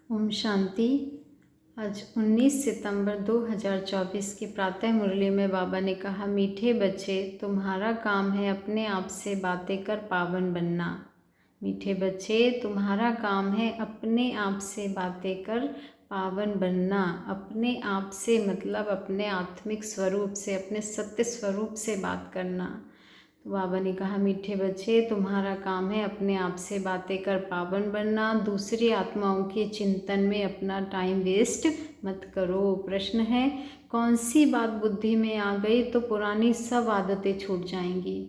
ओम शांति। आज 19 सितंबर 2024 की प्रातः मुरली में बाबा ने कहा, मीठे बच्चे, तुम्हारा काम है अपने आप से बातें कर पावन बनना। मीठे बच्चे, तुम्हारा काम है अपने आप से बातें कर पावन बनना। अपने आप से मतलब अपने आत्मिक स्वरूप से, अपने सत्य स्वरूप से बात करना। तो बाबा ने कहा, मीठे बच्चे, तुम्हारा काम है अपने आप से बातें कर पावन बनना। दूसरी आत्माओं के चिंतन में अपना टाइम वेस्ट मत करो। प्रश्न है, कौन सी बात बुद्धि में आ गई तो पुरानी सब आदतें छूट जाएंगी।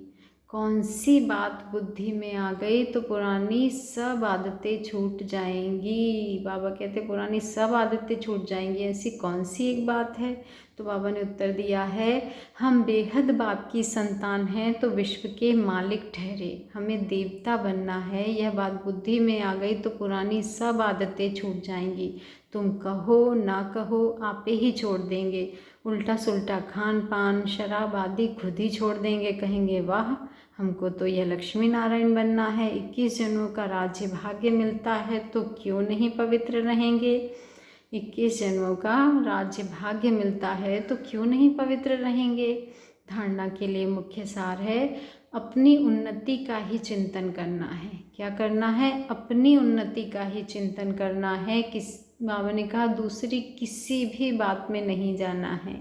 कौन सी बात बुद्धि में आ गई तो पुरानी सब आदतें छूट जाएंगी। बाबा कहते पुरानी सब आदतें छूट जाएंगी, ऐसी कौन सी एक बात है। तो बाबा ने उत्तर दिया है, हम बेहद बाप की संतान हैं तो विश्व के मालिक ठहरे, हमें देवता बनना है। यह बात बुद्धि में आ गई तो पुरानी सब आदतें छूट जाएंगी। तुम कहो ना कहो, आपे ही छोड़ देंगे। उल्टा सुल्टा खान पान शराब आदि खुद ही छोड़ देंगे। कहेंगे, वाह, हमको तो यह लक्ष्मी नारायण बनना है। 21 जन्मों का राज्य भाग्य मिलता है तो क्यों नहीं पवित्र रहेंगे। 21 जन्मों का राज्य भाग्य मिलता है तो क्यों नहीं पवित्र रहेंगे। धारणा के लिए मुख्य सार है, अपनी उन्नति का ही चिंतन करना है। क्या करना है? अपनी उन्नति का ही चिंतन करना है। बाबा ने कहा, दूसरी किसी भी बात में नहीं जाना है।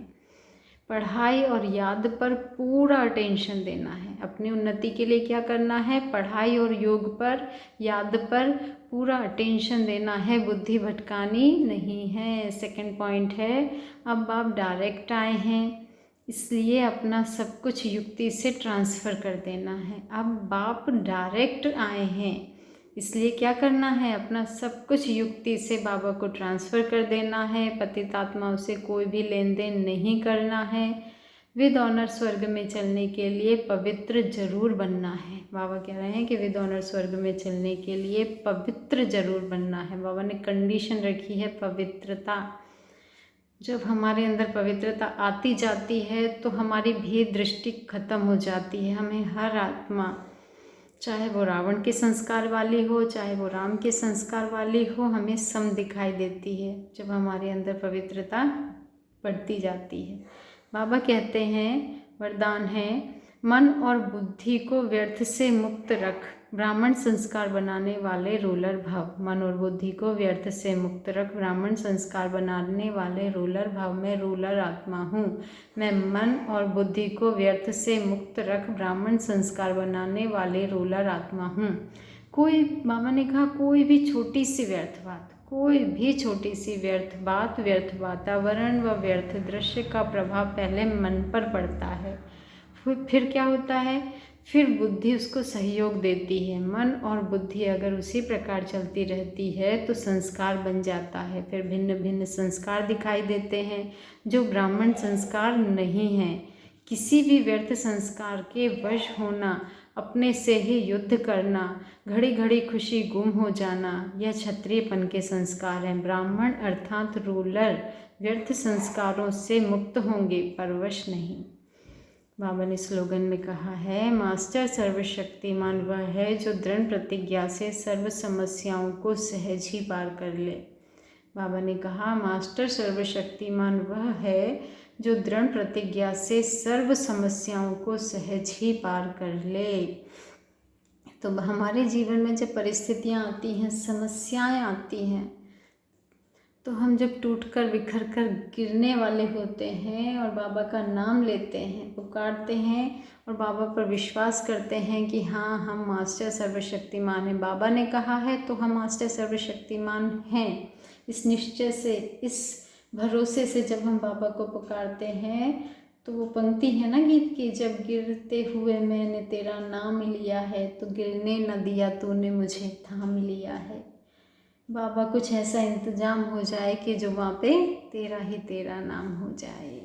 पढ़ाई और याद पर पूरा अटेंशन देना है। अपनी उन्नति के लिए क्या करना है? पढ़ाई और योग पर, याद पर पूरा अटेंशन देना है, बुद्धि भटकानी नहीं है। सेकंड पॉइंट है, अब आप डायरेक्ट आए हैं इसलिए अपना सब कुछ युक्ति से ट्रांसफ़र कर देना है। अब बाप डायरेक्ट आए हैं इसलिए क्या करना है? अपना सब कुछ युक्ति से बाबा को ट्रांसफ़र कर देना है। पतित आत्माओं से कोई भी लेन देन नहीं करना है। विद ऑनर स्वर्ग में चलने के लिए पवित्र जरूर बनना है। बाबा कह रहे हैं कि विद ऑनर स्वर्ग में चलने के लिए पवित्र जरूर बनना है। बाबा ने कंडीशन रखी है, पवित्रता। जब हमारे अंदर पवित्रता आती जाती है तो हमारी भेद दृष्टि खत्म हो जाती है। हमें हर आत्मा, चाहे वो रावण के संस्कार वाली हो, चाहे वो राम के संस्कार वाली हो, हमें सम दिखाई देती है जब हमारे अंदर पवित्रता बढ़ती जाती है। बाबा कहते हैं, वरदान है, मन और बुद्धि को व्यर्थ से मुक्त रख, ब्राह्मण संस्कार बनाने वाले रूलर भव। मन और बुद्धि को व्यर्थ से मुक्त रख, ब्राह्मण संस्कार बनाने वाले रूलर भव। मैं रूलर आत्मा हूँ। मैं मन और बुद्धि को व्यर्थ से मुक्त रख, ब्राह्मण संस्कार बनाने वाले रूलर आत्मा हूँ। कोई, बाबा ने कहा, कोई भी छोटी सी व्यर्थ बात, कोई भी छोटी सी व्यर्थ बात, व्यर्थ वातावरण व व्यर्थ दृश्य का प्रभाव पहले मन पर पड़ता है। फिर क्या होता है? फिर बुद्धि उसको सहयोग देती है। मन और बुद्धि अगर उसी प्रकार चलती रहती है तो संस्कार बन जाता है। फिर भिन्न भिन्न संस्कार दिखाई देते हैं जो ब्राह्मण संस्कार नहीं हैं। किसी भी व्यर्थ संस्कार के वश होना, अपने से ही युद्ध करना, घड़ी घड़ी खुशी गुम हो जाना, यह क्षत्रियपन के संस्कार हैं। ब्राह्मण अर्थात रूलर व्यर्थ संस्कारों से मुक्त होंगे, परवश नहीं। बाबा ने स्लोगन में कहा है, मास्टर सर्वशक्तिमान वह है जो दृढ़ प्रतिज्ञा से सर्व समस्याओं को सहज ही पार कर ले। बाबा ने कहा, मास्टर सर्वशक्तिमान वह है जो दृढ़ प्रतिज्ञा से सर्व समस्याओं को सहज ही पार कर ले। तो हमारे जीवन में जब परिस्थितियाँ आती हैं, समस्याएं आती हैं, तो हम जब टूटकर बिखर कर गिरने वाले होते हैं और बाबा का नाम लेते हैं, पुकारते हैं और बाबा पर विश्वास करते हैं कि हाँ, हम मास्टर सर्वशक्तिमान हैं। बाबा ने कहा है तो हम मास्टर सर्वशक्तिमान हैं। इस निश्चय से, इस भरोसे से जब हम बाबा को पुकारते हैं तो वो पंक्ति है ना गीत की, जब गिरते हुए मैंने तेरा नाम लिया है तो गिरने न दिया तूने मुझे थाम लिया है। बाबा कुछ ऐसा इंतजाम हो जाए कि जो वहाँ पे तेरा ही तेरा नाम हो जाए।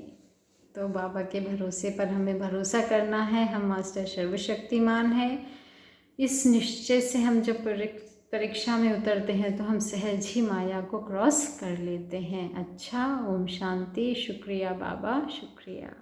तो बाबा के भरोसे पर हमें भरोसा करना है। हम मास्टर सर्वशक्तिमान हैं। इस निश्चय से हम जब परीक्षा में उतरते हैं तो हम सहज ही माया को क्रॉस कर लेते हैं। अच्छा, ओम शांति। शुक्रिया बाबा, शुक्रिया।